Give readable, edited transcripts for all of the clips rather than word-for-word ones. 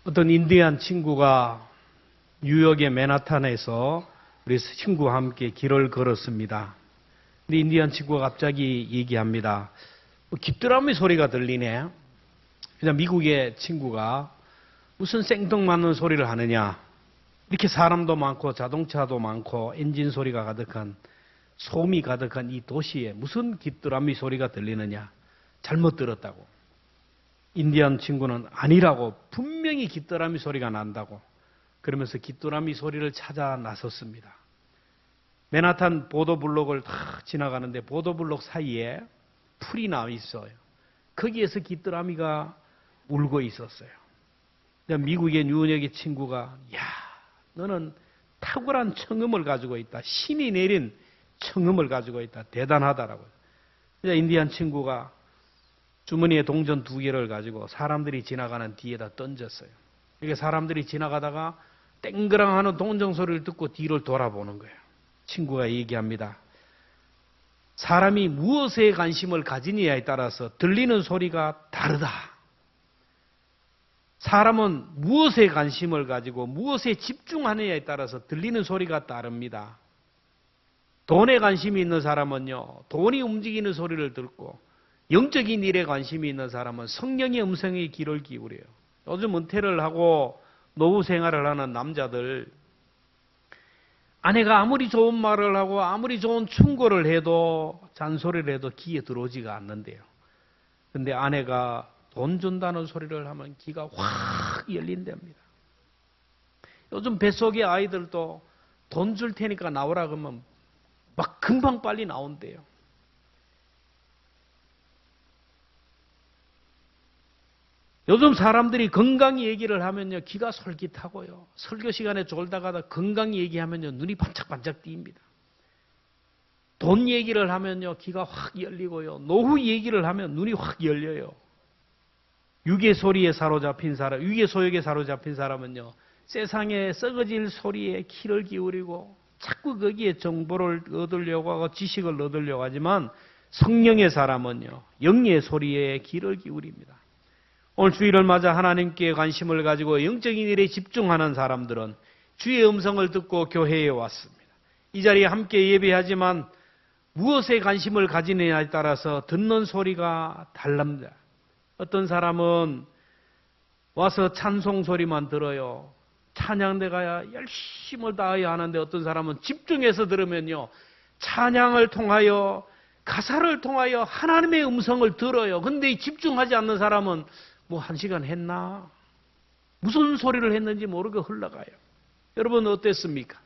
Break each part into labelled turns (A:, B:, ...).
A: 어떤 인디안 친구가 뉴욕의 맨하탄에서 우리 친구와 함께 길을 걸었습니다. 근데 인디안 친구가 갑자기 얘기합니다. 귀뚜라미 소리가 들리네. 그냥 미국의 친구가 무슨 생뚱맞는 소리를 하느냐. 이렇게 사람도 많고 자동차도 많고 엔진 소리가 가득한, 소음이 가득한 이 도시에 무슨 귀뚜라미 소리가 들리느냐. 잘못 들었다고. 인디안 친구는 아니라고, 분명히 귀뚜라미 소리가 난다고 그러면서 귀뚜라미 소리를 찾아 나섰습니다. 맨하탄 보도블록 다 지나가는데 보도블록 사이에 풀이 나 있어요. 거기에서 귀뚜라미가 울고 있었어요. 미국의 뉴욕의 친구가, 야, 너는 탁월한 청음을 가지고 있다. 신이 내린 청음을 가지고 있다. 대단하다라고. 인디안 친구가 주머니에 동전 2개를 가지고 사람들이 지나가는 뒤에다 던졌어요. 이게 사람들이 지나가다가 땡그랑 하는 동전 소리를 듣고 뒤를 돌아보는 거예요. 친구가 얘기합니다. 사람이 무엇에 관심을 가지느냐에 따라서 들리는 소리가 다르다. 사람은 무엇에 관심을 가지고 무엇에 집중하느냐에 따라서 들리는 소리가 다릅니다. 돈에 관심이 있는 사람은요, 돈이 움직이는 소리를 듣고, 영적인 일에 관심이 있는 사람은 성령의 음성에 귀를 기울여요. 요즘 은퇴를 하고 노후 생활을 하는 남자들, 아내가 아무리 좋은 말을 하고 아무리 좋은 충고를 해도, 잔소리를 해도 귀에 들어오지가 않는데요. 근데 아내가 돈 준다는 소리를 하면 귀가 확 열린답니다. 요즘 뱃속의 아이들도 돈 줄 테니까 나오라 그러면 막 금방 빨리 나온대요. 요즘 사람들이 건강 얘기를 하면요, 귀가 솔깃하고요. 설교 시간에 졸다가다 건강 얘기하면요, 눈이 반짝반짝 띄입니다. 돈 얘기를 하면요, 귀가 확 열리고요. 노후 얘기를 하면 눈이 확 열려요. 유괴 소리에 사로잡힌 사람, 유괴 소욕에 사로잡힌 사람은요, 세상에 썩어질 소리에 귀를 기울이고 자꾸 거기에 정보를 얻으려고 하고 지식을 얻으려고 하지만, 성령의 사람은요, 영의 소리에 귀를 기울입니다. 오늘 주일을 맞아 하나님께 관심을 가지고 영적인 일에 집중하는 사람들은 주의 음성을 듣고 교회에 왔습니다. 이 자리에 함께 예배하지만 무엇에 관심을 가지느냐에 따라서 듣는 소리가 달랍니다. 어떤 와서 찬송 소리만 들어요. 찬양대가 열심을 다해야 하는데, 어떤 사람은 집중해서 들으면요, 찬양을 통하여, 가사를 통하여 하나님의 음성을 들어요. 근데 집중하지 않는 사람은 뭐 1시간 했나? 무슨 소리를 했는지 모르고 흘러가요. 여러분 어땠습니까?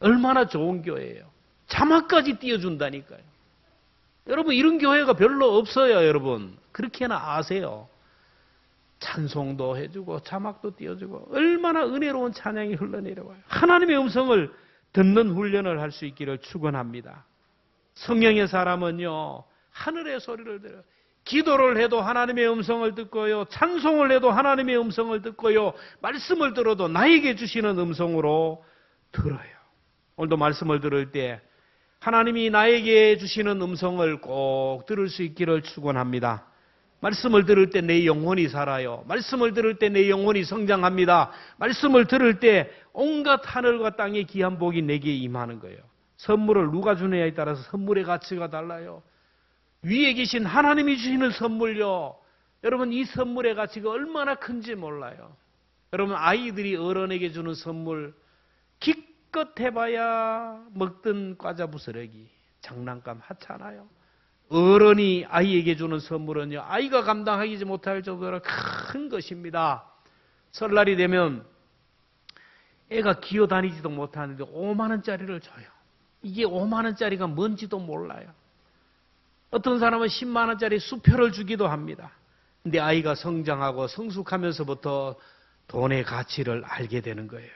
A: 얼마나 좋은 교회예요. 자막까지 띄워준다니까요. 여러분 이런 교회가 별로 없어요. 여러분 그렇게나 아세요. 찬송도 해주고 자막도 띄워주고 얼마나 은혜로운 찬양이 흘러내려와요. 하나님의 음성을 듣는 훈련을 할 수 있기를 축원합니다. 성령의 사람은요, 하늘의 소리를 들어요. 기도를 해도 하나님의 음성을 듣고요, 찬송을 해도 하나님의 음성을 듣고요, 말씀을 들어도 나에게 주시는 음성으로 들어요. 오늘도 말씀을 들을 때 하나님이 나에게 주시는 음성을 꼭 들을 수 있기를 축원합니다. 말씀을 들을 때 내 영혼이 살아요. 말씀을 들을 때 내 영혼이 성장합니다. 말씀을 들을 때 온갖 하늘과 땅의 귀한 복이 내게 임하는 거예요. 선물을 누가 주느냐에 따라서 선물의 가치가 달라요. 위에 계신 하나님이 주시는 선물요, 여러분 이 선물의 가치가 얼마나 큰지 몰라요. 여러분 아이들이 어른에게 주는 선물, 기껏 해봐야 먹던 과자 부스러기, 장난감 하찮아요. 어른이 아이에게 주는 선물은요, 아이가 감당하지 못할 정도로 큰 것입니다. 설날이 되면 애가 기어다니지도 못하는데 5만 원짜리를 줘요. 이게 5만 원짜리가 뭔지도 몰라요. 어떤 사람은 10만 원짜리 수표를 주기도 합니다. 근데 아이가 성장하고 성숙하면서부터 돈의 가치를 알게 되는 거예요.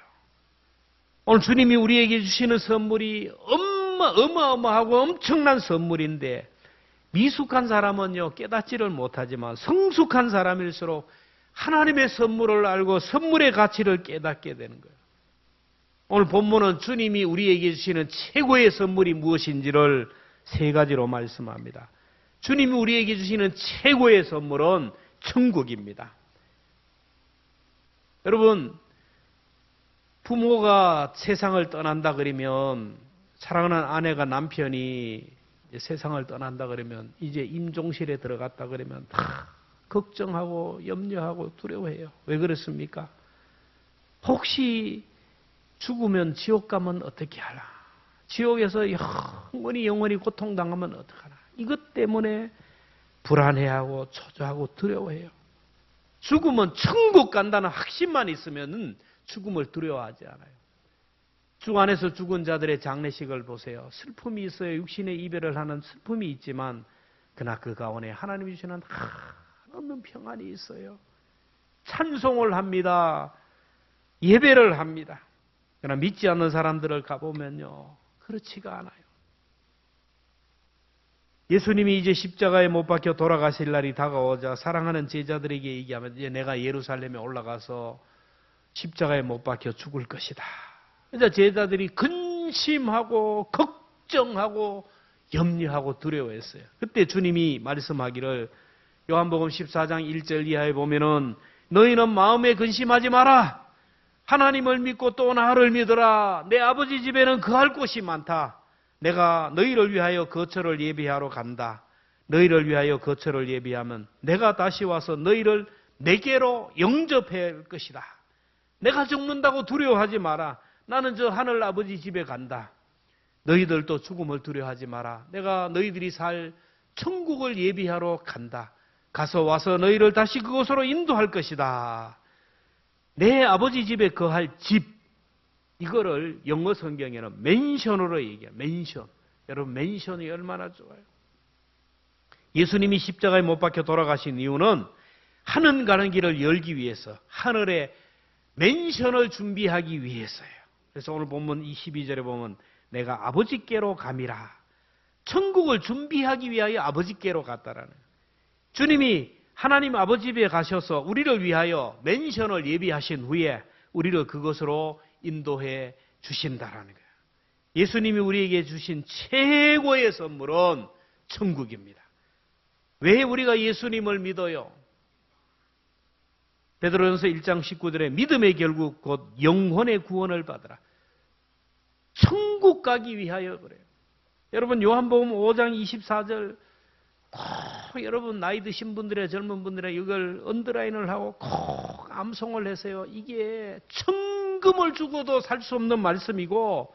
A: 오늘 주님이 우리에게 주시는 선물이 어마어마하고 엄청난 선물인데, 미숙한 사람은요 깨닫지를 못하지만 성숙한 사람일수록 하나님의 선물을 알고 선물의 가치를 깨닫게 되는 거예요. 오늘 본문은 주님이 우리에게 주시는 최고의 선물이 무엇인지를 3가지로 말씀합니다. 주님이 우리에게 주시는 최고의 선물은 천국입니다. 여러분, 부모가 세상을 떠난다 그러면, 사랑하는 아내가 남편이 이제 세상을 떠난다 그러면, 이제 임종실에 들어갔다 그러면 다 걱정하고 염려하고 두려워해요. 왜 그렇습니까? 혹시 죽으면 지옥 가면 어떻게 하나? 지옥에서 영원히 고통당하면 어떡하나? 이것 때문에 불안해하고 초조하고 두려워해요. 죽으면 천국 간다는 확신만 있으면 죽음을 두려워하지 않아요. 주 안에서 죽은 자들의 장례식을 보세요. 슬픔이 있어요. 육신의 이별을 하는 슬픔이 있지만 그러나 그 가운데 하나님이 주시는 한없는 평안이 있어요. 찬송을 합니다. 예배를 합니다. 그러나 믿지 않는 사람들을 가보면요, 그렇지가 않아요. 예수님이 이제 십자가에 못 박혀 돌아가실 날이 다가오자 사랑하는 제자들에게 얘기하면, 이제 내가 예루살렘에 올라가서 십자가에 못 박혀 죽을 것이다. 그래서 제자들이 근심하고 걱정하고 염려하고 두려워했어요. 그때 주님이 말씀하기를, 요한복음 14장 1절 이하에 보면은, 너희는 마음에 근심하지 마라. 하나님을 믿고 또 나를 믿어라. 내 아버지 집에는 거할 곳이 많다. 내가 너희를 위하여 거처를 예비하러 간다. 너희를 위하여 거처를 예비하면 내가 다시 와서 너희를 내게로 영접할 것이다. 내가 죽는다고 두려워하지 마라. 나는 저 하늘 아버지 집에 간다. 너희들도 죽음을 두려워하지 마라. 내가 너희들이 살 천국을 예비하러 간다. 가서 와서 너희를 다시 그곳으로 인도할 것이다. 내 아버지 집에 거할 집, 이거를 영어 성경에는 맨션으로 얘기해요. 맨션. 여러분, 맨션이 얼마나 좋아요. 예수님이 십자가에 못 박혀 돌아가신 이유는 하늘 가는 길을 열기 위해서, 하늘에 맨션을 준비하기 위해서예요. 그래서 오늘 본문 22절에 보면 내가 아버지께로 감이라. 천국을 준비하기 위하여 아버지께로 갔다라는 거예요. 주님이 하나님 아버지 집에 가셔서 우리를 위하여 맨션을 예비하신 후에 우리를 그것으로 인도해 주신다라는 거예요. 예수님이 우리에게 주신 최고의 선물은 천국입니다. 왜 우리가 예수님을 믿어요? 베드로전서 1장 19절에 믿음의 결국 곧 영혼의 구원을 받으라. 천국 가기 위하여 그래요. 여러분, 요한복음 5장 24절 여러분 나이 드신 분들의 젊은 분들의 이걸 언더라인을 하고 꼭 암송을 하세요. 이게 천금을 주고도 살 수 없는 말씀이고,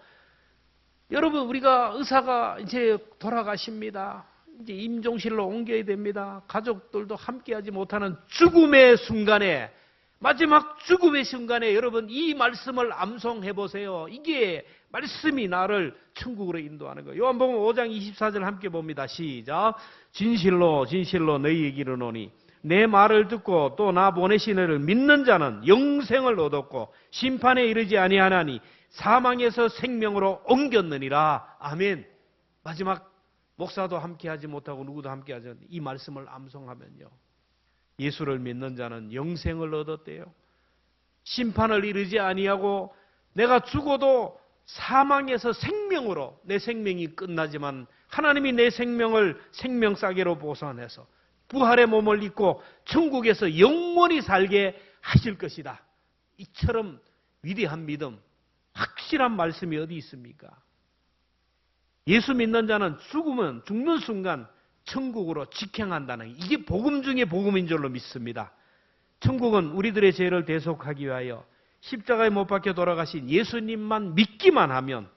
A: 여러분 우리가 의사가 이제 돌아가십니다. 이제 임종실로 옮겨야 됩니다. 가족들도 함께하지 못하는 죽음의 순간에, 마지막 죽음의 순간에 여러분 이 말씀을 암송해 보세요. 이게 말씀이 나를 천국으로 인도하는 거예요. 요한복음 5장 24절 함께 봅니다. 시작. 진실로 진실로 너희에게 이르노니 내 말을 듣고 또 나 보내신 이를 믿는 자는 영생을 얻었고 심판에 이르지 아니하나니 사망에서 생명으로 옮겼느니라. 아멘. 마지막 목사도 함께하지 못하고 누구도 함께하지 못하고 이 말씀을 암송하면요, 예수를 믿는 자는 영생을 얻었대요. 심판을 이르지 아니하고 내가 죽어도 사망에서 생명으로, 내 생명이 끝나지만 하나님이 내 생명을 생명싸개로 보존해서 부활의 몸을 입고 천국에서 영원히 살게 하실 것이다. 이처럼 위대한 믿음, 확실한 말씀이 어디 있습니까? 예수 믿는 자는 죽으면 죽는 순간 천국으로 직행한다는, 이게 복음 중에 복음인 줄로 믿습니다. 천국은 우리들의 죄를 대속하기 위하여 십자가에 못 박혀 돌아가신 예수님만 믿기만 하면,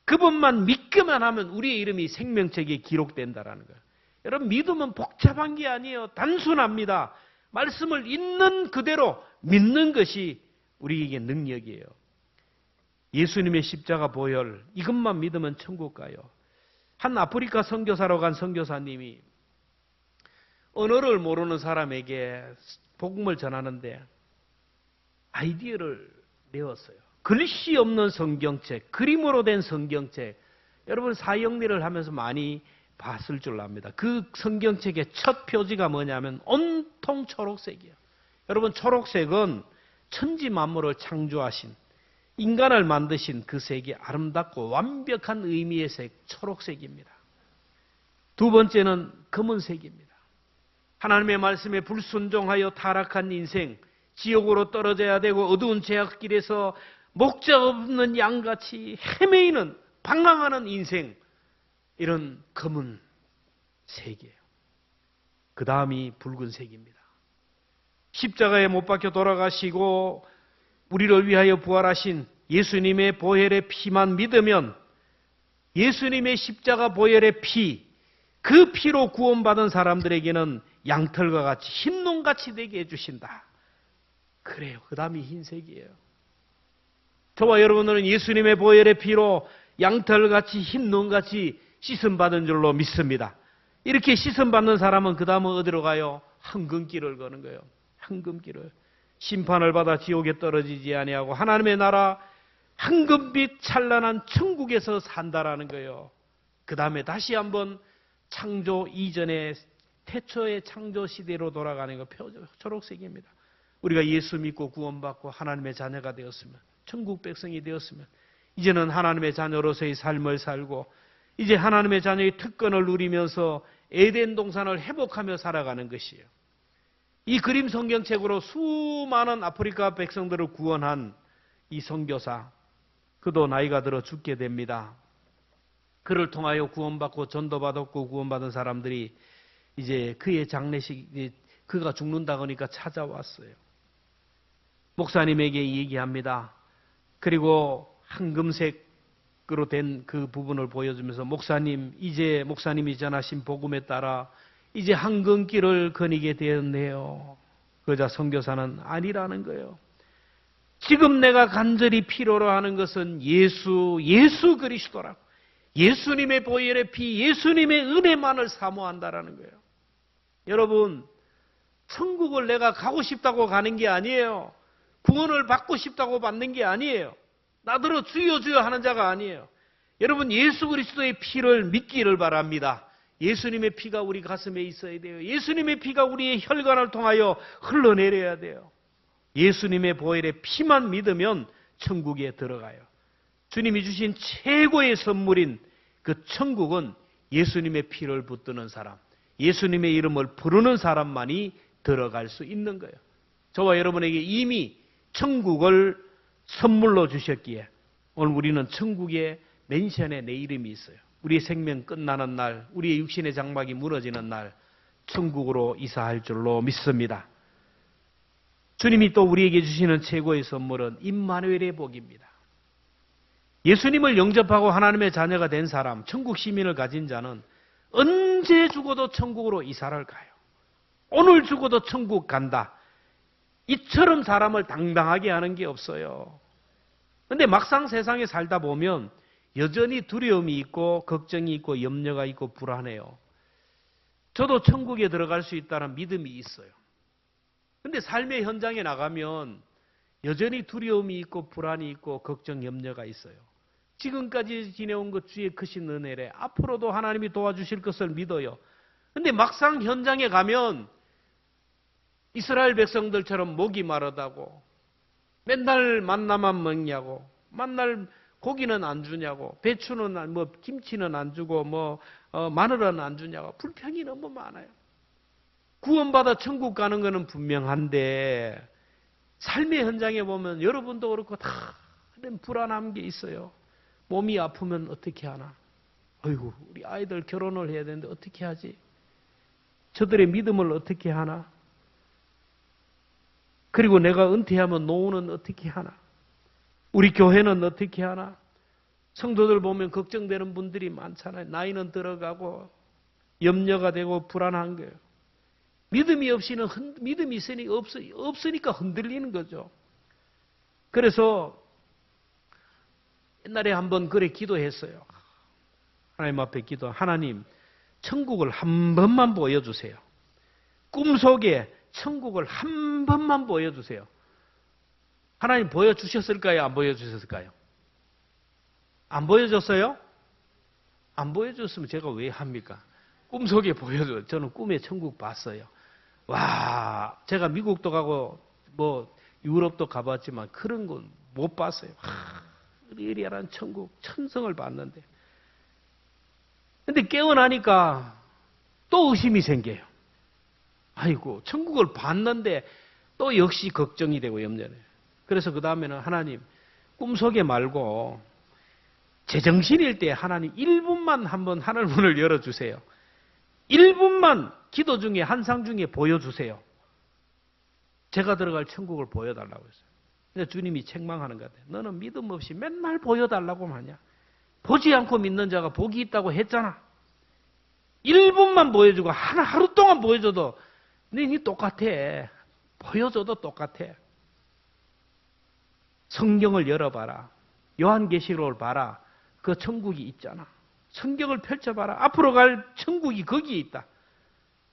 A: 그분만 믿기만 하면 우리의 이름이 생명책에 기록된다라는 거예요. 여러분, 믿음은 복잡한 게 아니에요. 단순합니다. 말씀을 있는 그대로 믿는 것이 우리에게 능력이에요. 예수님의 십자가 보혈, 이것만 믿으면 천국 가요. 한 아프리카 선교사로 간 선교사님이 언어를 모르는 사람에게 복음을 전하는데 아이디어를 내었어요. 글씨 없는 성경책, 그림으로 된 성경책. 여러분 사형리를 하면서 많이 봤을 줄 압니다. 그 성경책의 첫 표지가 뭐냐면 온통 초록색이에요. 여러분, 초록색은 천지 만물을 창조하신, 인간을 만드신 그 색이 아름답고 완벽한 의미의 색, 초록색입니다. 두 번째는 검은색입니다. 하나님의 말씀에 불순종하여 타락한 인생, 지옥으로 떨어져야 되고 어두운 죄악길에서 목적 없는 양같이 헤매이는 방황하는 인생, 이런 검은 색이에요. 그 다음이 붉은색입니다. 십자가에 못 박혀 돌아가시고 우리를 위하여 부활하신 예수님의 보혈의 피만 믿으면 예수님의 십자가 보혈의 피, 그 피로 구원받은 사람들에게는 양털과 같이 흰눈같이 되게 해주신다. 그래요. 그 다음이 흰색이에요. 저와 여러분들은 예수님의 보혈의 피로 양털같이 흰눈같이 씻음받은 줄로 믿습니다. 이렇게 씻음받는 사람은 그 다음은 어디로 가요? 황금길을 거는 거예요. 황금길을. 심판을 받아 지옥에 떨어지지 아니하고 하나님의 나라 황금빛 찬란한 천국에서 산다라는 거예요. 그 다음에 다시 한번 창조 이전의 태초의 창조 시대로 돌아가는 거 초록색입니다. 우리가 예수 믿고 구원받고 하나님의 자녀가 되었으면, 천국 백성이 되었으면 이제는 하나님의 자녀로서의 삶을 살고 이제 하나님의 자녀의 특권을 누리면서 에덴 동산을 회복하며 살아가는 것이에요. 이 그림 성경책으로 수많은 아프리카 백성들을 구원한 이 선교사, 그도 나이가 들어 죽게 됩니다. 그를 통하여 구원받고 전도받았고 구원받은 사람들이 이제 그의 장례식, 그가 죽는다고 하니까 찾아왔어요. 목사님에게 얘기합니다. 그리고 황금색으로 된 그 부분을 보여주면서 목사님, 이제 목사님이 전하신 복음에 따라 이제 황금길을 거니게 되었네요. 그러자 선교사는 아니라는 거예요. 지금 내가 간절히 필요로 하는 것은 예수 그리스도라고. 예수님의 보혈의 피, 예수님의 은혜만을 사모한다라는 거예요. 여러분, 천국을 내가 가고 싶다고 가는 게 아니에요. 구원을 받고 싶다고 받는 게 아니에요. 나더러 주여 주여 하는 자가 아니에요. 여러분, 예수 그리스도의 피를 믿기를 바랍니다. 예수님의 피가 우리 가슴에 있어야 돼요. 예수님의 피가 우리의 혈관을 통하여 흘러내려야 돼요. 예수님의 보혈의 피만 믿으면 천국에 들어가요. 주님이 주신 최고의 선물인 그 천국은 예수님의 피를 붙드는 사람, 예수님의 이름을 부르는 사람만이 들어갈 수 있는 거예요. 저와 여러분에게 이미 천국을 선물로 주셨기에 오늘 우리는 천국의 맨션에 내 이름이 있어요. 우리의 생명 끝나는 날, 우리의 육신의 장막이 무너지는 날 천국으로 이사할 줄로 믿습니다. 주님이 또 우리에게 주시는 최고의 선물은 임마누엘의 복입니다. 예수님을 영접하고 하나님의 자녀가 된 사람, 천국 시민을 가진 자는 언제 죽어도 천국으로 이사를 가요. 오늘 죽어도 천국 간다. 이처럼 사람을 당당하게 하는 게 없어요. 그런데 막상 세상에 살다 보면 여전히 두려움이 있고 걱정이 있고 염려가 있고 불안해요. 저도 천국에 들어갈 수 있다는 믿음이 있어요. 그런데 삶의 현장에 나가면 여전히 두려움이 있고 불안이 있고 걱정, 염려가 있어요. 지금까지 지내온 것 주의 크신 은혜래. 앞으로도 하나님이 도와주실 것을 믿어요. 그런데 막상 현장에 가면 이스라엘 백성들처럼 목이 마르다고, 맨날 만나만 먹냐고, 맨날 고기는 안 주냐고, 배추는 뭐 김치는 안 주고 마늘은 안 주냐고 불평이 너무 많아요. 구원받아 천국 가는 것은 분명한데 삶의 현장에 보면 여러분도 그렇고 다 불안한 게 있어요. 몸이 아프면 어떻게 하나? 어이구, 우리 아이들 결혼을 해야 되는데 어떻게 하지? 저들의 믿음을 어떻게 하나? 그리고 내가 은퇴하면 노후는 어떻게 하나? 우리 교회는 어떻게 하나? 성도들 보면 걱정되는 분들이 많잖아요. 나이는 들어가고 염려가 되고 불안한 거예요. 믿음이 없으니까 흔들리는 거죠. 그래서 옛날에 한번 그래 기도했어요. 하나님 앞에 기도. 하나님, 천국을 한 번만 보여주세요. 꿈속에 천국을 한 번만 보여주세요. 하나님 보여주셨을까요? 안 보여주셨을까요? 안 보여줬어요? 안 보여줬으면 제가 왜 합니까? 꿈속에 보여줘요. 저는 꿈에 천국 봤어요. 와, 제가 미국도 가고 유럽도 가봤지만 그런 건 못 봤어요. 으리으리한 천국, 천성을 봤는데. 근데 깨어나니까 또 의심이 생겨요. 아이고, 천국을 봤는데 또 역시 걱정이 되고 염려돼요. 그래서 그 다음에는 하나님 꿈속에 말고 제정신일 때 하나님 1분만 한번 하늘 문을 열어주세요. 1분만 기도 중에 한상 중에 보여주세요. 제가 들어갈 천국을 보여달라고 했어요. 근데 주님이 책망하는 것 같아요. 너는 믿음 없이 맨날 보여달라고 하냐. 보지 않고 믿는 자가 복이 있다고 했잖아. 1분만 보여주고 하루 동안 보여줘도 너희 똑같아. 보여줘도 똑같아. 성경을 열어봐라. 요한계시록을 봐라. 그 천국이 있잖아. 성경을 펼쳐봐라. 앞으로 갈 천국이 거기에 있다.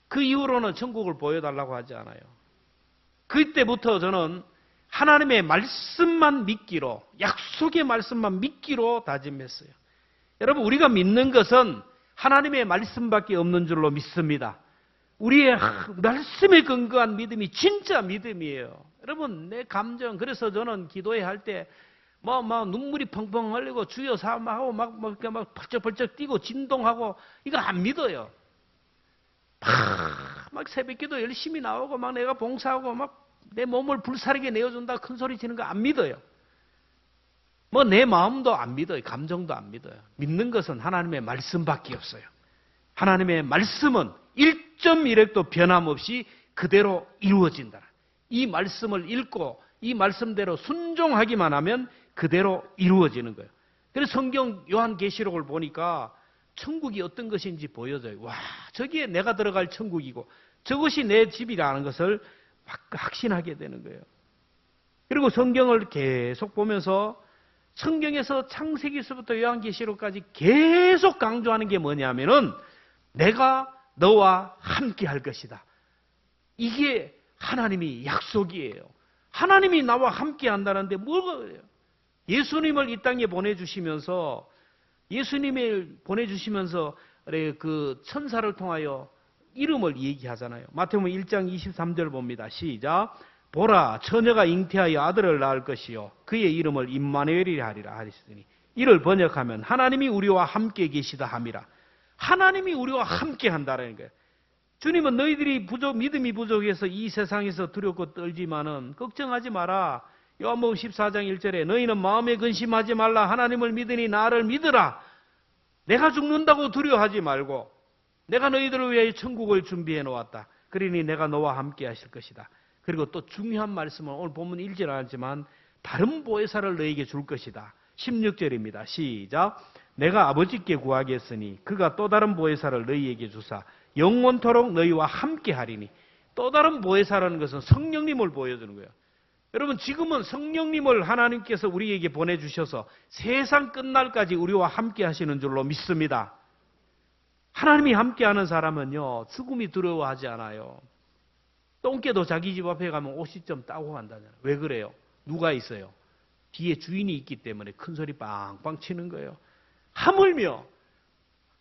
A: 그 이후로는 천국을 보여달라고 하지 않아요. 그때부터 저는 하나님의 말씀만 믿기로, 약속의 말씀만 믿기로 다짐했어요. 여러분, 우리가 믿는 것은 하나님의 말씀밖에 없는 줄로 믿습니다. 우리의 말씀에 근거한 믿음이 진짜 믿음이에요. 여러분, 내 감정, 그래서 저는 기도회 할 때 막 눈물이 펑펑 흘리고 주여 사모하고 막 벌쩍벌쩍 뛰고 진동하고 이거 안 믿어요. 막 새벽기도 열심히 나오고 막 내가 봉사하고 막 내 몸을 불사르게 내어준다 큰 소리 치는 거 안 믿어요. 뭐 내 마음도 안 믿어요. 감정도 안 믿어요. 믿는 것은 하나님의 말씀밖에 없어요. 하나님의 말씀은 1.1획도 변함없이 그대로 이루어진다. 이 말씀을 읽고 이 말씀대로 순종하기만 하면 그대로 이루어지는 거예요. 그래서 성경 요한계시록을 보니까 천국이 어떤 것인지 보여줘요. 와, 저기에 내가 들어갈 천국이고 저것이 내 집이라는 것을 확신하게 되는 거예요. 그리고 성경을 계속 보면서 성경에서 창세기서부터 요한계시록까지 계속 강조하는 게 뭐냐면은 내가 너와 함께 할 것이다. 이게 하나님이 약속이에요. 하나님이 나와 함께 한다는데 뭐가 그래요? 예수님을 이 땅에 보내주시면서 그 천사를 통하여 이름을 얘기하잖아요. 마태복음 1장 23절 봅니다. 시작. 보라, 처녀가 잉태하여 아들을 낳을 것이요 그의 이름을 임마누엘이라 하리라 하시더니 이를 번역하면 하나님이 우리와 함께 계시다 함이라. 하나님이 우리와 함께 한다는 거예요. 주님은 너희들이 믿음이 부족해서 이 세상에서 두렵고 떨지만은 걱정하지 마라. 요한복음 14장 1절에 너희는 마음에 근심하지 말라. 하나님을 믿으니 나를 믿으라. 내가 죽는다고 두려워하지 말고 내가 너희들을 위해 천국을 준비해 놓았다. 그러니 내가 너와 함께 하실 것이다. 그리고 또 중요한 말씀은 오늘 본문 읽지 않았지만 다른 보혜사를 너희에게 줄 것이다. 16절입니다. 시작. 내가 아버지께 구하겠으니 그가 또 다른 보혜사를 너희에게 주사 영원토록 너희와 함께 하리니. 또 다른 보혜사라는 것은 성령님을 보여주는 거예요. 여러분, 지금은 성령님을 하나님께서 우리에게 보내주셔서 세상 끝날까지 우리와 함께 하시는 줄로 믿습니다. 하나님이 함께하는 사람은요, 죽음이 두려워하지 않아요. 똥개도 자기 집 앞에 가면 옷이 좀 따고 간다잖아요. 왜 그래요? 누가 있어요? 뒤에 주인이 있기 때문에 큰 소리 빵빵 치는 거예요. 하물며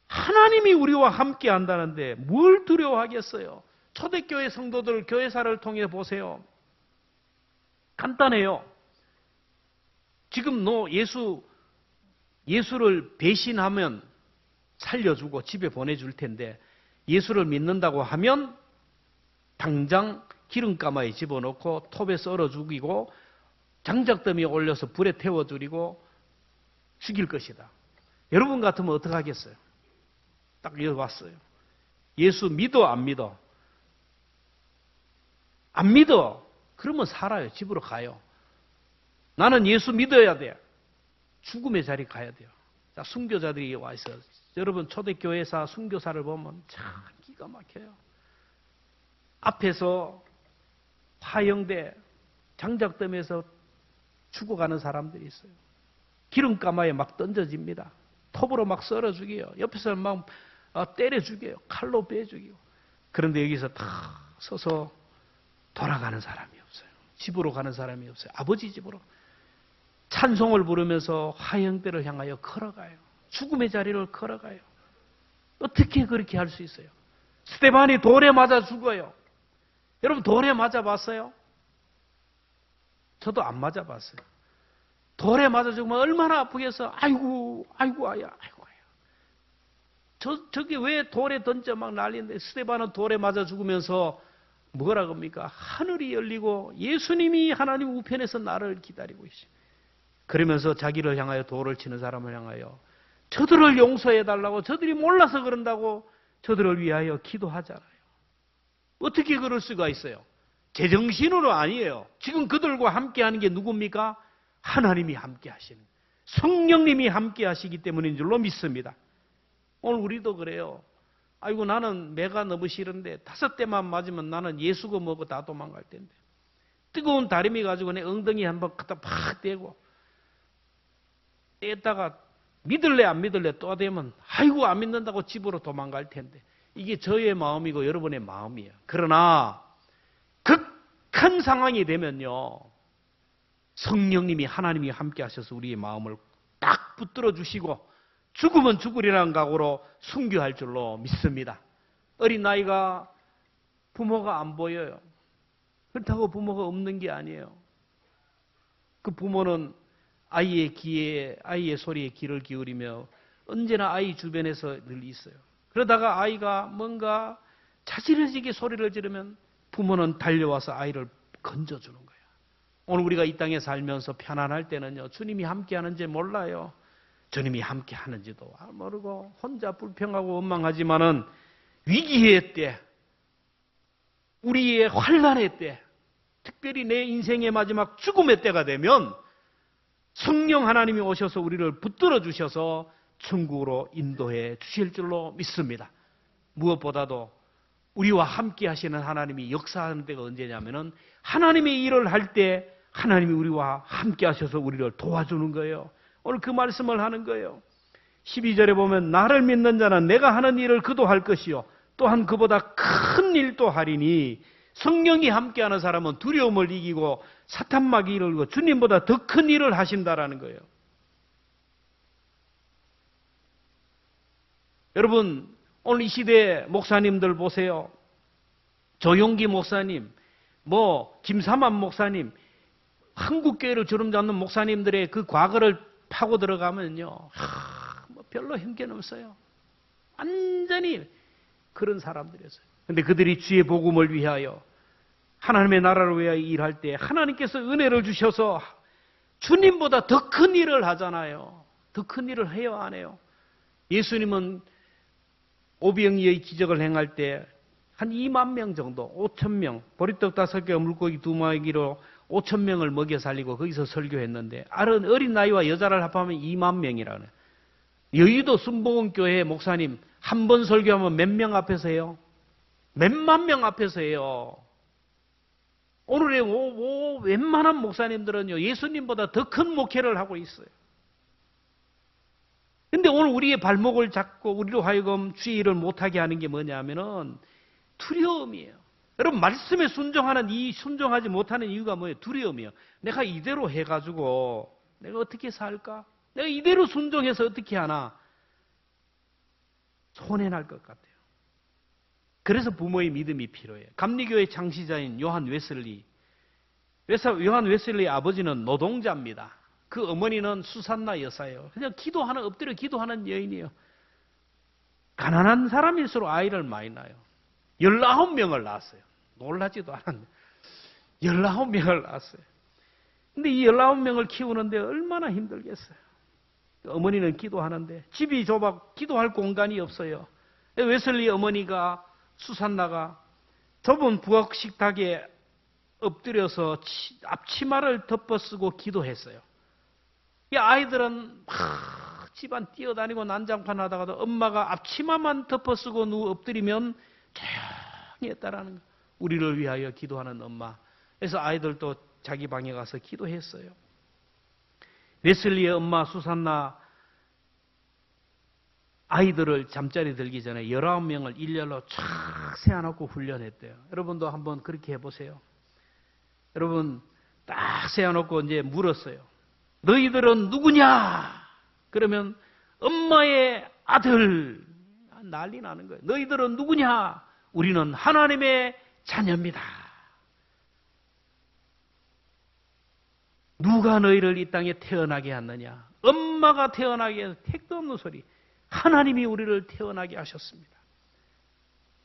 A: 하나님이 우리와 함께 한다는데 뭘 두려워하겠어요? 초대교회 성도들 교회사를 통해 보세요. 간단해요. 지금 너 예수를 배신하면 살려주고 집에 보내줄 텐데 예수를 믿는다고 하면 당장 기름가마에 집어넣고 톱에 썰어 죽이고 장작더미에 올려서 불에 태워 줄이고 죽일 것이다. 여러분 같으면 어떻게 하겠어요? 딱 여쭤봤어요. 예수 믿어 안 믿어? 안 믿어. 그러면 살아요. 집으로 가요. 나는 예수 믿어야 돼. 죽음의 자리 가야 돼요. 자, 순교자들이 와 있어요. 여러분 초대교회사 순교사를 보면 참 기가 막혀요. 앞에서 화형대 장작더미에서 죽어가는 사람들이 있어요. 기름가마에 막 던져집니다. 톱으로 막 썰어 죽여요. 옆에서 막 때려 죽여요. 칼로 빼 죽이고. 그런데 여기서 다 서서 돌아가는 사람이 없어요. 집으로 가는 사람이 없어요. 아버지 집으로. 찬송을 부르면서 화형대를 향하여 걸어가요. 죽음의 자리를 걸어가요. 어떻게 그렇게 할 수 있어요? 스데반이 돌에 맞아 죽어요. 여러분 돌에 맞아 봤어요? 저도 안 맞아 봤어요. 돌에 맞아 죽으면 얼마나 아프겠어. 아이고 아야. 저게 왜 돌에 던져 막 난리인데 스데반은 돌에 맞아 죽으면서 뭐라 겁니까? 하늘이 열리고 예수님이 하나님 우편에서 나를 기다리고 있어요. 그러면서 자기를 향하여 돌을 치는 사람을 향하여 저들을 용서해달라고, 저들이 몰라서 그런다고 저들을 위하여 기도하잖아요. 어떻게 그럴 수가 있어요? 제정신으로 아니에요. 지금 그들과 함께하는 게 누굽니까? 하나님이 함께 하시는, 성령님이 함께 하시기 때문인 줄로 믿습니다. 오늘 우리도 그래요. 아이고 나는 매가 너무 싫은데 5대만 맞으면 나는 예수고 뭐고 다 도망갈 텐데. 뜨거운 다리미 가지고 내 엉덩이 한번 갖다 팍 대고 떼다가 믿을래 안 믿을래 또 되면 아이고 안 믿는다고 집으로 도망갈 텐데. 이게 저의 마음이고 여러분의 마음이에요. 그러나 극한 상황이 되면요, 성령님이 하나님이 함께 하셔서 우리의 마음을 딱 붙들어 주시고 죽으면 죽으리라는 각오로 순교할 줄로 믿습니다. 어린 나이가 부모가 안 보여요. 그렇다고 부모가 없는 게 아니에요. 그 부모는 아이의 귀에, 아이의 소리에 귀를 기울이며 언제나 아이 주변에서 늘 있어요. 그러다가 아이가 뭔가 자지러지게 소리를 지르면 부모는 달려와서 아이를 건져주는 거예요. 오늘 우리가 이 땅에 살면서 편안할 때는요, 주님이 함께 하는지 몰라요. 주님이 함께 하는지도 모르고 혼자 불평하고 원망하지만은 위기의 때, 우리의 환난의 때, 특별히 내 인생의 마지막 죽음의 때가 되면 성령 하나님이 오셔서 우리를 붙들어 주셔서 천국으로 인도해 주실 줄로 믿습니다. 무엇보다도 우리와 함께 하시는 하나님이 역사하는 때가 언제냐면은 하나님의 일을 할 때 하나님이 우리와 함께 하셔서 우리를 도와주는 거예요. 오늘 그 말씀을 하는 거예요. 12절에 보면 나를 믿는 자는 내가 하는 일을 그도 할 것이요 또한 그보다 큰 일도 하리니, 성령이 함께하는 사람은 두려움을 이기고 사탄마귀를 이기고 주님보다 더 큰 일을 하신다라는 거예요. 여러분 오늘 이 시대 목사님들 보세요. 조용기 목사님, 김삼환 목사님, 한국교회를 주름잡는 목사님들의 그 과거를 파고 들어가면요, 별로 형편없어요. 완전히 그런 사람들이었어요. 그런데 그들이 주의 복음을 위하여 하나님의 나라를 위하여 일할 때 하나님께서 은혜를 주셔서 주님보다 더 큰 일을 하잖아요. 더 큰 일을 해요, 안 해요? 예수님은 오병이의 기적을 행할 때 한 2만 명 정도, 5천 명, 보리떡 5개와 물고기 2마리로 5천 명을 먹여 살리고 거기서 설교했는데, 어린 나이와 여자를 합하면 2만 명이라네. 여의도 순복음교회 목사님 한 번 설교하면 몇 명 앞에서 해요? 몇만 명 앞에서 해요. 오늘의 웬만한 목사님들은요, 예수님보다 더 큰 목회를 하고 있어요. 근데 오늘 우리의 발목을 잡고 우리로 하여금 주의 일을 못하게 하는 게 뭐냐면은 두려움이에요. 여러분 말씀에 순종하지 못하는 이유가 뭐예요? 두려움이에요. 내가 이대로 해가지고 내가 어떻게 살까? 내가 이대로 순종해서 어떻게 하나? 손해날 것 같아요. 그래서 부모의 믿음이 필요해요. 감리교의 창시자인 요한 웨슬리 아버지는 노동자입니다. 그 어머니는 수산나 여사예요. 그냥 엎드려 기도하는 여인이에요. 가난한 사람일수록 아이를 많이 낳아요. 19명을 낳았어요. 놀라지도 않았는데 19명을 낳았어요. 근데 이 19명을 키우는데 얼마나 힘들겠어요. 어머니는 기도하는데 집이 좁아 기도할 공간이 없어요. 웨슬리 어머니가 수산나가 좁은 부엌 식탁에 엎드려서 앞치마를 덮어쓰고 기도했어요. 이 아이들은 막 집안 뛰어다니고 난장판 하다가도 엄마가 앞치마만 덮어쓰고 엎드리면 조용히 했다라는 거예요. 우리를 위하여 기도하는 엄마. 그래서 아이들도 자기 방에 가서 기도했어요. 웨슬리의 엄마 수산나 아이들을 잠자리 들기 전에 19명을 일렬로 쫙 세워놓고 훈련했대요. 여러분도 한번 그렇게 해보세요. 여러분 딱 세워놓고 이제 물었어요. 너희들은 누구냐? 그러면 엄마의 아들. 난리 나는 거예요. 너희들은 누구냐? 우리는 하나님의 자녀입니다. 누가 너희를 이 땅에 태어나게 하느냐? 엄마가 태어나게 해서 택도 없는 소리. 하나님이 우리를 태어나게 하셨습니다.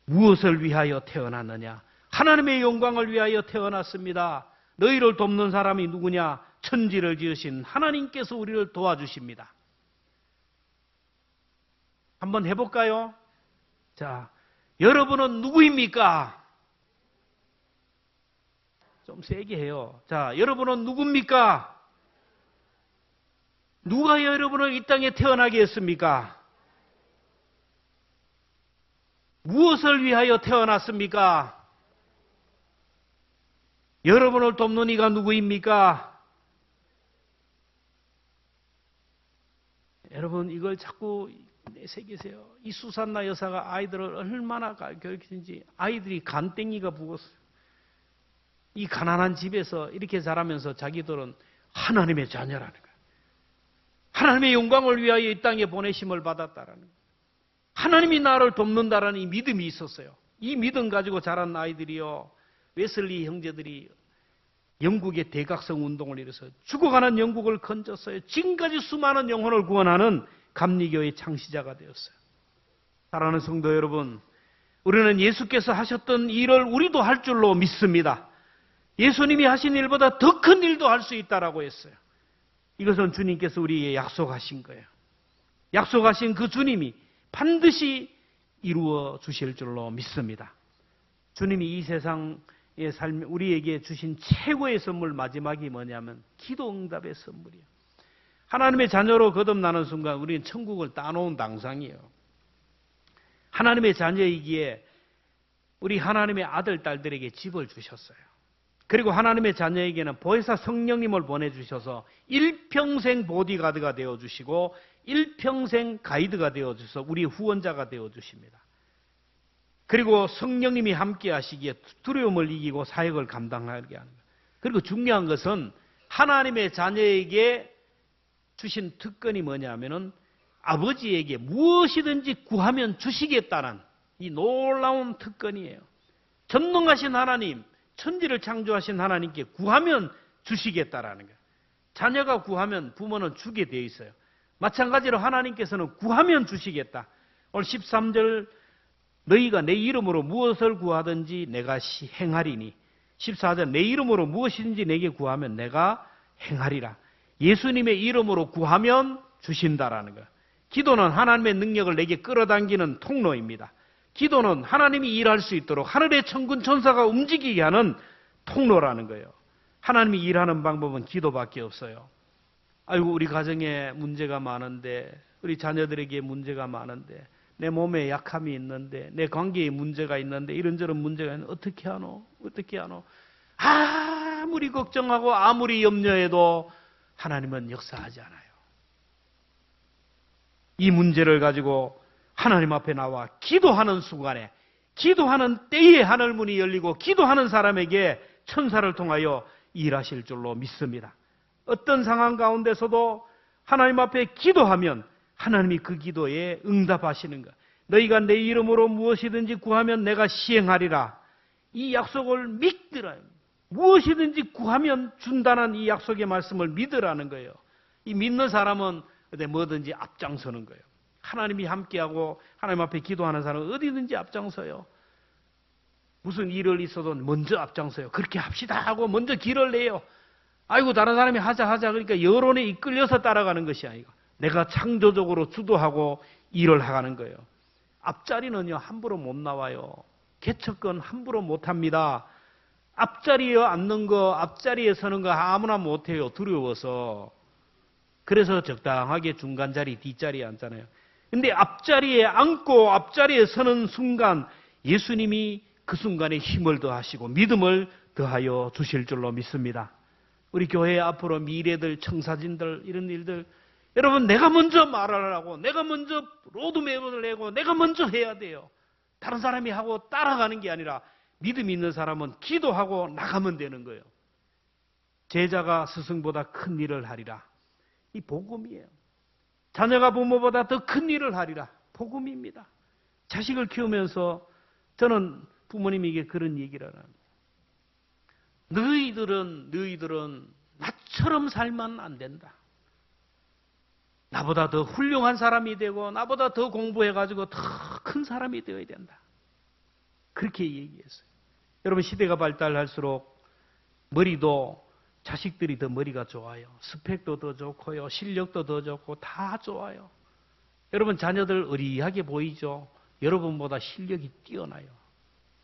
A: 무엇을 위하여 태어났느냐? 하나님의 영광을 위하여 태어났습니다. 너희를 돕는 사람이 누구냐? 천지를 지으신 하나님께서 우리를 도와주십니다. 한번 해볼까요? 자, 여러분은 누구입니까? 좀 세게 해요. 자, 여러분은 누굽니까? 누가 여러분을 이 땅에 태어나게 했습니까? 무엇을 위하여 태어났습니까? 여러분을 돕는 이가 누구입니까? 여러분, 이걸 자꾸 내새기세요. 이 수산나 여사가 아이들을 얼마나 교육했는지. 아이들이 간땡이가 부었어요. 이 가난한 집에서 이렇게 자라면서 자기들은 하나님의 자녀라는 거예요. 하나님의 영광을 위하여 이 땅에 보내심을 받았다라는 거예요. 하나님이 나를 돕는다라는 이 믿음이 있었어요. 이 믿음 가지고 자란 아이들이요, 웨슬리 형제들이 영국의 대각성 운동을 일어서 죽어가는 영국을 건졌어요. 지금까지 수많은 영혼을 구원하는 감리교의 창시자가 되었어요. 사랑하는 성도 여러분, 우리는 예수께서 하셨던 일을 우리도 할 줄로 믿습니다. 예수님이 하신 일보다 더 큰 일도 할 수 있다라고 했어요. 이것은 주님께서 우리에게 약속하신 거예요. 약속하신 그 주님이 반드시 이루어 주실 줄로 믿습니다. 주님이 이 세상의 삶, 우리에게 주신 최고의 선물 마지막이 뭐냐면 기도 응답의 선물이에요. 하나님의 자녀로 거듭나는 순간 우리는 천국을 따놓은 당상이에요. 하나님의 자녀이기에 우리 하나님의 아들, 딸들에게 집을 주셨어요. 그리고 하나님의 자녀에게는 보혜사 성령님을 보내주셔서 일평생 보디가드가 되어주시고 일평생 가이드가 되어주셔서 우리 후원자가 되어주십니다. 그리고 성령님이 함께 하시기에 두려움을 이기고 사역을 감당하게 하는 거예요. 그리고 중요한 것은 하나님의 자녀에게 주신 특권이 뭐냐면은 아버지에게 무엇이든지 구하면 주시겠다는 이 놀라운 특권이에요. 전능하신 하나님, 천지를 창조하신 하나님께 구하면 주시겠다라는 거예요. 자녀가 구하면 부모는 주게 되어 있어요. 마찬가지로 하나님께서는 구하면 주시겠다. 오늘 13절 너희가 내 이름으로 무엇을 구하든지 내가 행하리니 14절 내 이름으로 무엇이든지 내게 구하면 내가 행하리라. 예수님의 이름으로 구하면 주신다라는 거예요. 기도는 하나님의 능력을 내게 끌어당기는 통로입니다. 기도는 하나님이 일할 수 있도록 하늘의 천군 천사가 움직이게 하는 통로라는 거예요. 하나님이 일하는 방법은 기도밖에 없어요. 아이고 우리 가정에 문제가 많은데, 우리 자녀들에게 문제가 많은데, 내 몸에 약함이 있는데, 내 관계에 문제가 있는데, 이런저런 문제가 있는데 어떻게 하노? 어떻게 하노? 아무리 걱정하고 아무리 염려해도 하나님은 역사하지 않아요. 이 문제를 가지고 하나님 앞에 나와 기도하는 순간에, 기도하는 때에 하늘문이 열리고 기도하는 사람에게 천사를 통하여 일하실 줄로 믿습니다. 어떤 상황 가운데서도 하나님 앞에 기도하면 하나님이 그 기도에 응답하시는 것. 너희가 내 이름으로 무엇이든지 구하면 내가 시행하리라. 이 약속을 믿으라. 무엇이든지 구하면 준다는 이 약속의 말씀을 믿으라는 거예요. 이 믿는 사람은 뭐든지 앞장서는 거예요. 하나님이 함께하고 하나님 앞에 기도하는 사람은 어디든지 앞장서요. 무슨 일을 있어도 먼저 앞장서요. 그렇게 합시다 하고 먼저 길을 내요. 아이고 다른 사람이 하자 그러니까 여론에 이끌려서 따라가는 것이 아니고 내가 창조적으로 주도하고 일을 하는 거예요. 앞자리는요 함부로 못 나와요. 개척은 함부로 못 합니다. 앞자리에 앉는 거, 앞자리에 서는 거 아무나 못 해요. 두려워서. 그래서 적당하게 중간 자리, 뒷자리에 앉잖아요. 근데 앞자리에 앉고 앞자리에 서는 순간 예수님이 그 순간에 힘을 더하시고 믿음을 더하여 주실 줄로 믿습니다. 우리 교회 앞으로 미래들, 청사진들 이런 일들, 여러분 내가 먼저 말하라고, 내가 먼저 로드맵을 내고 내가 먼저 해야 돼요. 다른 사람이 하고 따라가는 게 아니라 믿음 있는 사람은 기도하고 나가면 되는 거예요. 제자가 스승보다 큰 일을 하리라. 이 복음이에요. 자녀가 부모보다 더 큰 일을 하리라. 복음입니다. 자식을 키우면서 저는 부모님에게 그런 얘기를 합니다. 너희들은 나처럼 살면 안 된다. 나보다 더 훌륭한 사람이 되고 나보다 더 공부해가지고 더 큰 사람이 되어야 된다. 그렇게 얘기했어요. 여러분 시대가 발달할수록 머리도 자식들이 더 머리가 좋아요. 스펙도 더 좋고요. 실력도 더 좋고 다 좋아요. 여러분 자녀들 의리하게 보이죠? 여러분보다 실력이 뛰어나요.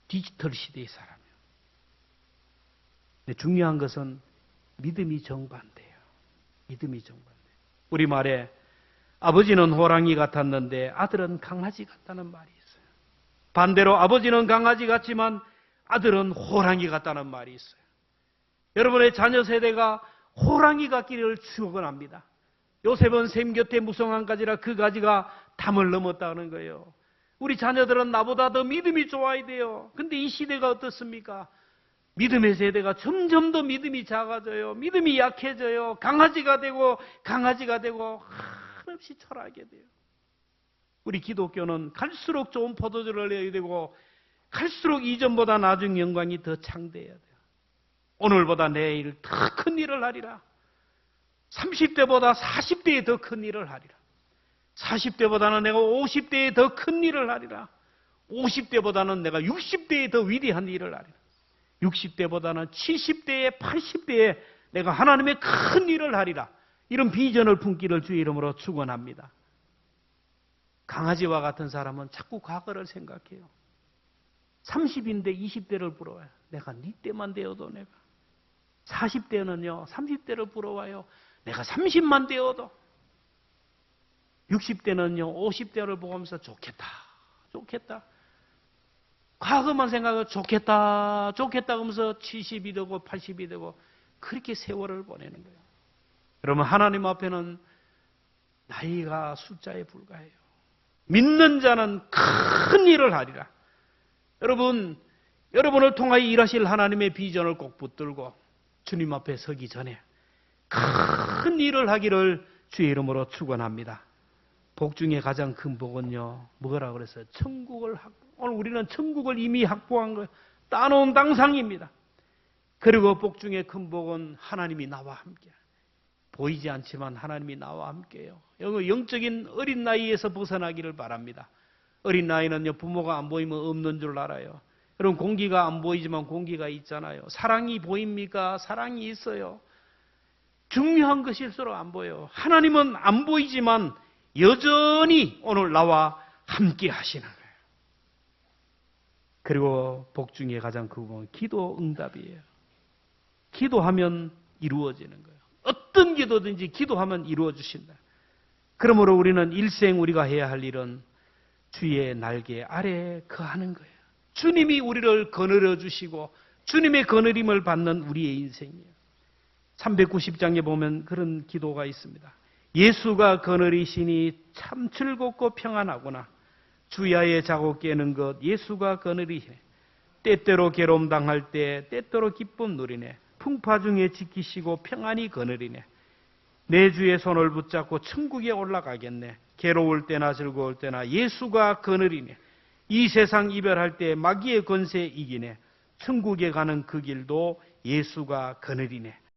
A: 디지털 시대의 사람이요. 근데 중요한 것은 믿음이 정반대예요. 믿음이 정반대. 우리 말에 아버지는 호랑이 같았는데 아들은 강아지 같다는 말이 있어요. 반대로 아버지는 강아지 같지만 아들은 호랑이 같다는 말이 있어요. 여러분의 자녀 세대가 호랑이 같기를 축원합니다. 요셉은 샘 곁에 무성한 가지라 그 가지가 담을 넘었다는 거예요. 우리 자녀들은 나보다 더 믿음이 좋아야 돼요. 근데 이 시대가 어떻습니까? 믿음의 세대가 점점 더 믿음이 작아져요. 믿음이 약해져요. 강아지가 되고 한없이 철하게 돼요. 우리 기독교는 갈수록 좋은 포도주를 내야 되고 갈수록 이전보다 나중 영광이 더 창대해야 돼요. 오늘보다 내일 더 큰 일을 하리라. 30대보다 40대에 더 큰 일을 하리라. 40대보다는 내가 50대에 더 큰 일을 하리라. 50대보다는 내가 60대에 더 위대한 일을 하리라. 60대보다는 70대에 80대에 내가 하나님의 큰 일을 하리라. 이런 비전을 품기를 주의 이름으로 축원합니다. 강아지와 같은 사람은 자꾸 과거를 생각해요. 30인데 20대를 부러워요. 내가 네 때만 되어도 내가. 40대는요. 30대를 부러워요. 내가 30만 되어도. 60대는요. 50대를 보면서 좋겠다. 과거만 생각하고 좋겠다 하면서 70이 되고 80이 되고 그렇게 세월을 보내는 거예요. 여러분 하나님 앞에는 나이가 숫자에 불과해요. 믿는 자는 큰 일을 하리라. 여러분을 통하여 일하실 하나님의 비전을 꼭 붙들고 주님 앞에 서기 전에 큰 일을 하기를 주의 이름으로 축원합니다. 복 중에 가장 큰 복은요. 뭐라고 그랬어요? 오늘 우리는 천국을 이미 확보한 거예요. 따놓은 당상입니다. 그리고 복 중에 큰 복은 하나님이 나와 함께. 보이지 않지만 하나님이 나와 함께해요. 영적인 어린 나이에서 벗어나기를 바랍니다. 어린 나이는요. 부모가 안 보이면 없는 줄 알아요. 여러분 공기가 안 보이지만 공기가 있잖아요. 사랑이 보입니까? 사랑이 있어요. 중요한 것일수록 안 보여요. 하나님은 안 보이지만 여전히 오늘 나와 함께 하시는 거예요. 그리고 복 중에 가장 큰 복은 기도 응답이에요. 기도하면 이루어지는 거예요. 어떤 기도든지 기도하면 이루어주신다. 그러므로 우리는 일생 우리가 해야 할 일은 주의 날개 아래 거하는 거예요. 주님이 우리를 거느려 주시고 주님의 거느림을 받는 우리의 인생이에요. 390장에 보면 그런 기도가 있습니다. 예수가 거느리시니 참 즐겁고 평안하구나. 주야의 자고 깨는 것 예수가 거느리해. 때때로 괴로움 당할 때 때때로 기쁨 누리네. 풍파 중에 지키시고 평안히 거느리네. 내 주의 손을 붙잡고 천국에 올라가겠네. 괴로울 때나 즐거울 때나 예수가 거느리네. 이 세상 이별할 때 마귀의 권세 이기네. 천국에 가는 그 길도 예수가 거느리네.